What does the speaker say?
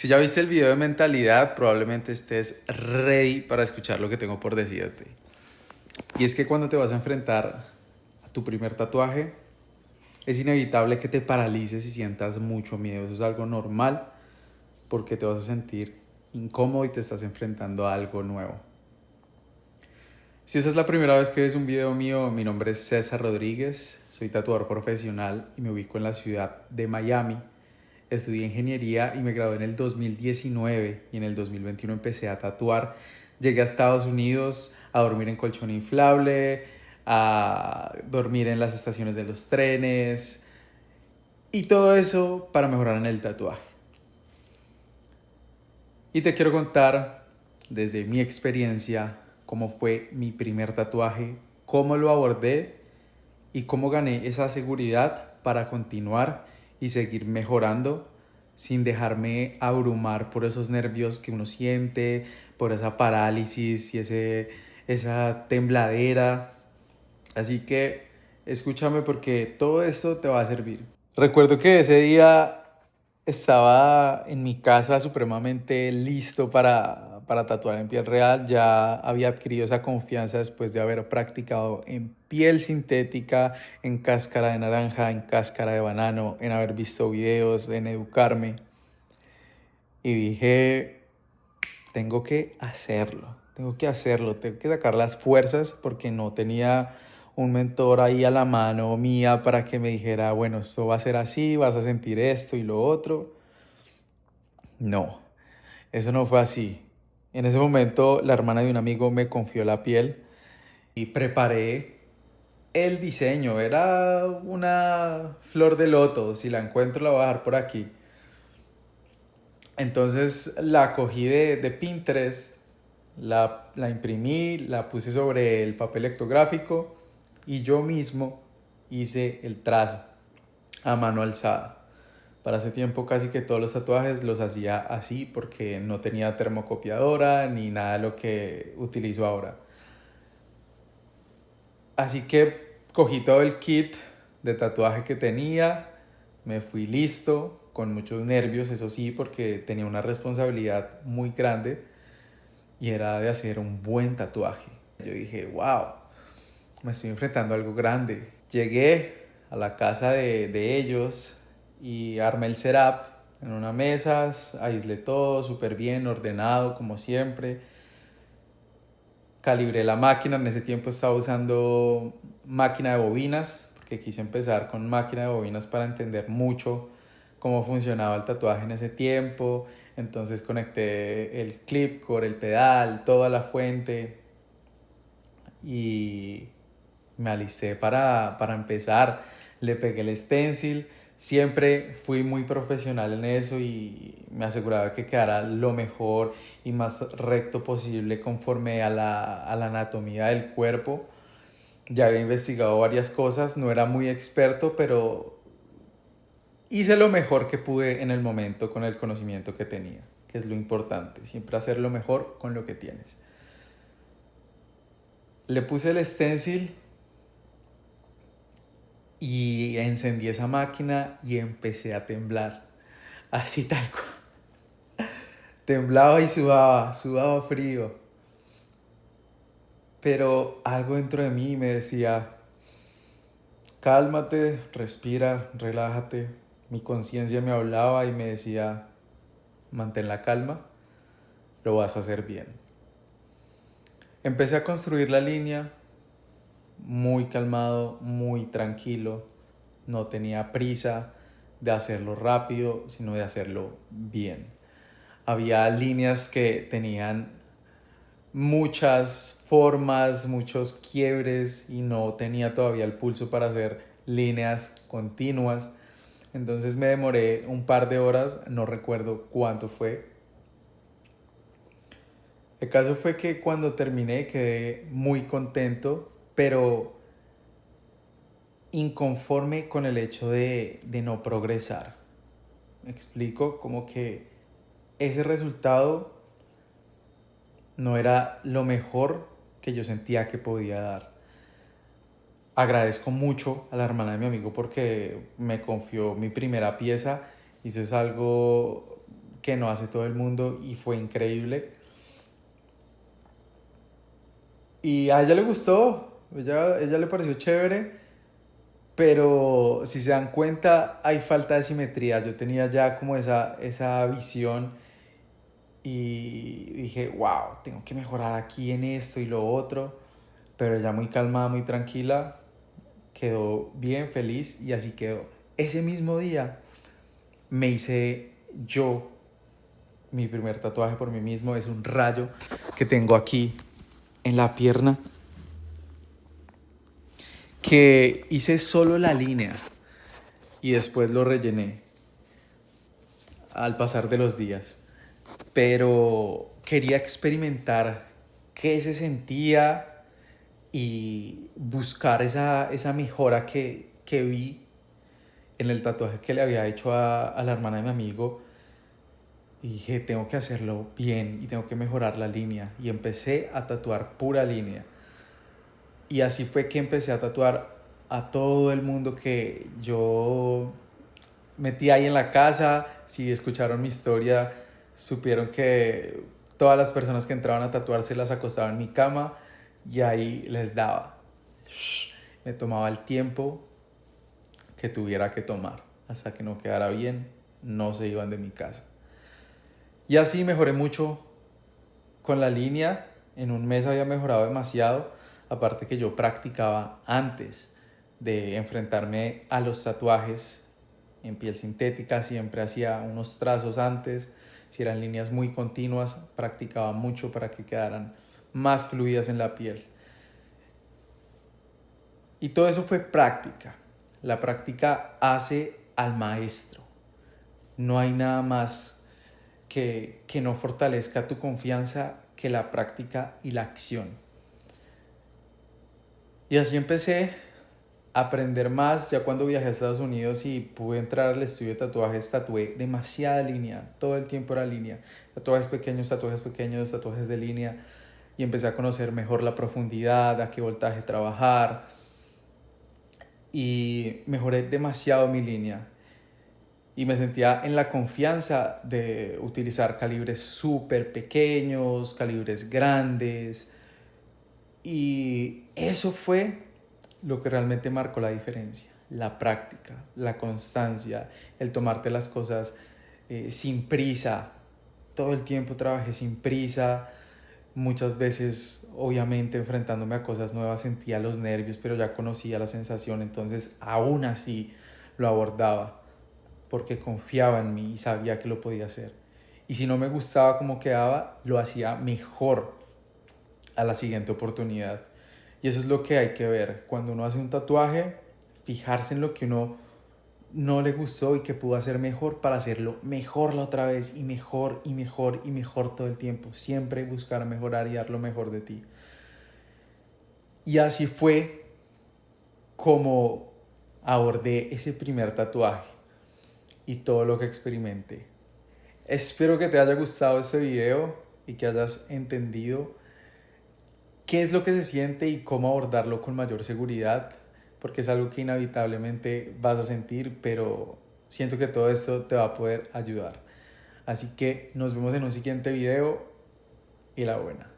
Si ya viste el video de mentalidad, probablemente estés ready para escuchar lo que tengo por decirte. Y es que cuando te vas a enfrentar a tu primer tatuaje, es inevitable que te paralices y sientas mucho miedo. Eso es algo normal porque te vas a sentir incómodo y te estás enfrentando a algo nuevo. Si esta es la primera vez que ves un video mío, mi nombre es César Rodríguez, soy tatuador profesional y me ubico en la ciudad de Miami. Estudié ingeniería y me gradué en el 2019 y en el 2021 empecé a tatuar. Llegué a Estados Unidos a dormir en colchón inflable, a dormir en las estaciones de los trenes y todo eso para mejorar en el tatuaje. Y te quiero contar desde mi experiencia cómo fue mi primer tatuaje, cómo lo abordé y cómo gané esa seguridad para continuar y seguir mejorando sin dejarme abrumar por esos nervios que uno siente, por esa parálisis y esa tembladera. Así que escúchame porque todo esto te va a servir. Recuerdo que ese día estaba en mi casa supremamente listo para tatuar en piel real. Ya había adquirido esa confianza después de haber practicado en piel sintética, en cáscara de naranja, en cáscara de banano, en haber visto videos, en educarme. Y dije, tengo que hacerlo, tengo que sacar las fuerzas porque no tenía un mentor ahí a la mano mía para que me dijera, bueno, esto va a ser así, vas a sentir esto y lo otro. No, eso no fue así. En ese momento la hermana de un amigo me confió la piel y preparé el diseño. Era una flor de loto, si la encuentro la voy a dejar por aquí. Entonces la cogí de Pinterest, la imprimí, la puse sobre el papel lectográfico y yo mismo hice el trazo a mano alzada. Para ese tiempo casi que todos los tatuajes los hacía así porque no tenía termocopiadora ni nada de lo que utilizo ahora. Así que cogí todo el kit de tatuaje que tenía, me fui listo, con muchos nervios, eso sí, porque tenía una responsabilidad muy grande y era de hacer un buen tatuaje. Yo dije, wow, me estoy enfrentando a algo grande. Llegué a la casa de ellos y armé el setup en una mesa, aislé todo súper bien, ordenado como siempre. Calibré la máquina, en ese tiempo estaba usando máquina de bobinas, porque quise empezar con máquina de bobinas para entender mucho cómo funcionaba el tatuaje en ese tiempo. Entonces conecté el clip con el pedal, toda la fuente y me alisté para empezar. Le pegué el stencil. Siempre fui muy profesional en eso y me aseguraba que quedara lo mejor y más recto posible conforme a la anatomía del cuerpo. Ya había investigado varias cosas, no era muy experto, pero hice lo mejor que pude en el momento con el conocimiento que tenía, que es lo importante, siempre hacer lo mejor con lo que tienes. Le puse el stencil y encendí esa máquina y empecé a temblar, así tal cual. Temblaba y sudaba, sudaba frío. Pero algo dentro de mí me decía, cálmate, respira, relájate. Mi conciencia me hablaba y me decía, mantén la calma, lo vas a hacer bien. Empecé a construir la línea muy calmado, muy tranquilo. No tenía prisa de hacerlo rápido, sino de hacerlo bien. Había líneas que tenían muchas formas, muchos quiebres y no tenía todavía el pulso para hacer líneas continuas. Entonces me demoré un par de horas, no recuerdo cuánto fue. El caso fue que cuando terminé quedé muy contento, pero inconforme con el hecho de no progresar. Me explico, como que ese resultado no era lo mejor que yo sentía que podía dar. Agradezco mucho a la hermana de mi amigo porque me confió mi primera pieza y eso es algo que no hace todo el mundo y fue increíble. Y a ella le gustó, ella le pareció chévere, pero si se dan cuenta hay falta de simetría. Yo tenía ya como esa visión y dije, wow, tengo que mejorar aquí en esto y lo otro, pero ella muy calmada, muy tranquila, quedó bien feliz y así quedó. Ese mismo día me hice yo mi primer tatuaje por mí mismo. Es un rayo que tengo aquí en la pierna, que hice solo la línea y después lo rellené al pasar de los días. Pero quería experimentar qué se sentía y buscar esa mejora que vi en el tatuaje que le había hecho a la hermana de mi amigo. Y dije, tengo que hacerlo bien y tengo que mejorar la línea. Y empecé a tatuar pura línea. Y así fue que empecé a tatuar a todo el mundo que yo metí ahí en la casa. Si escucharon mi historia, supieron que todas las personas que entraban a tatuarse las acostaba en mi cama y ahí les daba. Me tomaba el tiempo que tuviera que tomar. Hasta que no quedara bien, no se iban de mi casa. Y así mejoré mucho con la línea. En un mes había mejorado demasiado. Aparte que yo practicaba antes de enfrentarme a los tatuajes en piel sintética. Siempre hacía unos trazos antes. Si eran líneas muy continuas, practicaba mucho para que quedaran más fluidas en la piel. Y todo eso fue práctica. La práctica hace al maestro. No hay nada más que no fortalezca tu confianza que la práctica y la acción. Y así empecé a aprender más. Ya cuando viajé a Estados Unidos y pude entrar al estudio de tatuajes, tatué demasiada línea. Todo el tiempo era línea. Tatuajes pequeños, tatuajes de línea. Y empecé a conocer mejor la profundidad, a qué voltaje trabajar. Y mejoré demasiado mi línea. Y me sentía en la confianza de utilizar calibres súper pequeños, calibres grandes. Y eso fue lo que realmente marcó la diferencia. La práctica, la constancia, el tomarte las cosas sin prisa. Todo el tiempo trabajé sin prisa. Muchas veces, obviamente, enfrentándome a cosas nuevas sentía los nervios, pero ya conocía la sensación. Entonces, aún así, lo abordaba porque confiaba en mí y sabía que lo podía hacer. Y si no me gustaba cómo quedaba, lo hacía mejor a la siguiente oportunidad. Y eso es lo que hay que ver. Cuando uno hace un tatuaje, fijarse en lo que uno no le gustó y que pudo hacer mejor para hacerlo mejor la otra vez y mejor y mejor y mejor todo el tiempo. Siempre buscar mejorar y dar lo mejor de ti. Y así fue como abordé ese primer tatuaje y todo lo que experimenté. Espero que te haya gustado este video y que hayas entendido qué es lo que se siente y cómo abordarlo con mayor seguridad, porque es algo que inevitablemente vas a sentir, pero siento que todo esto te va a poder ayudar. Así que nos vemos en un siguiente video y la buena.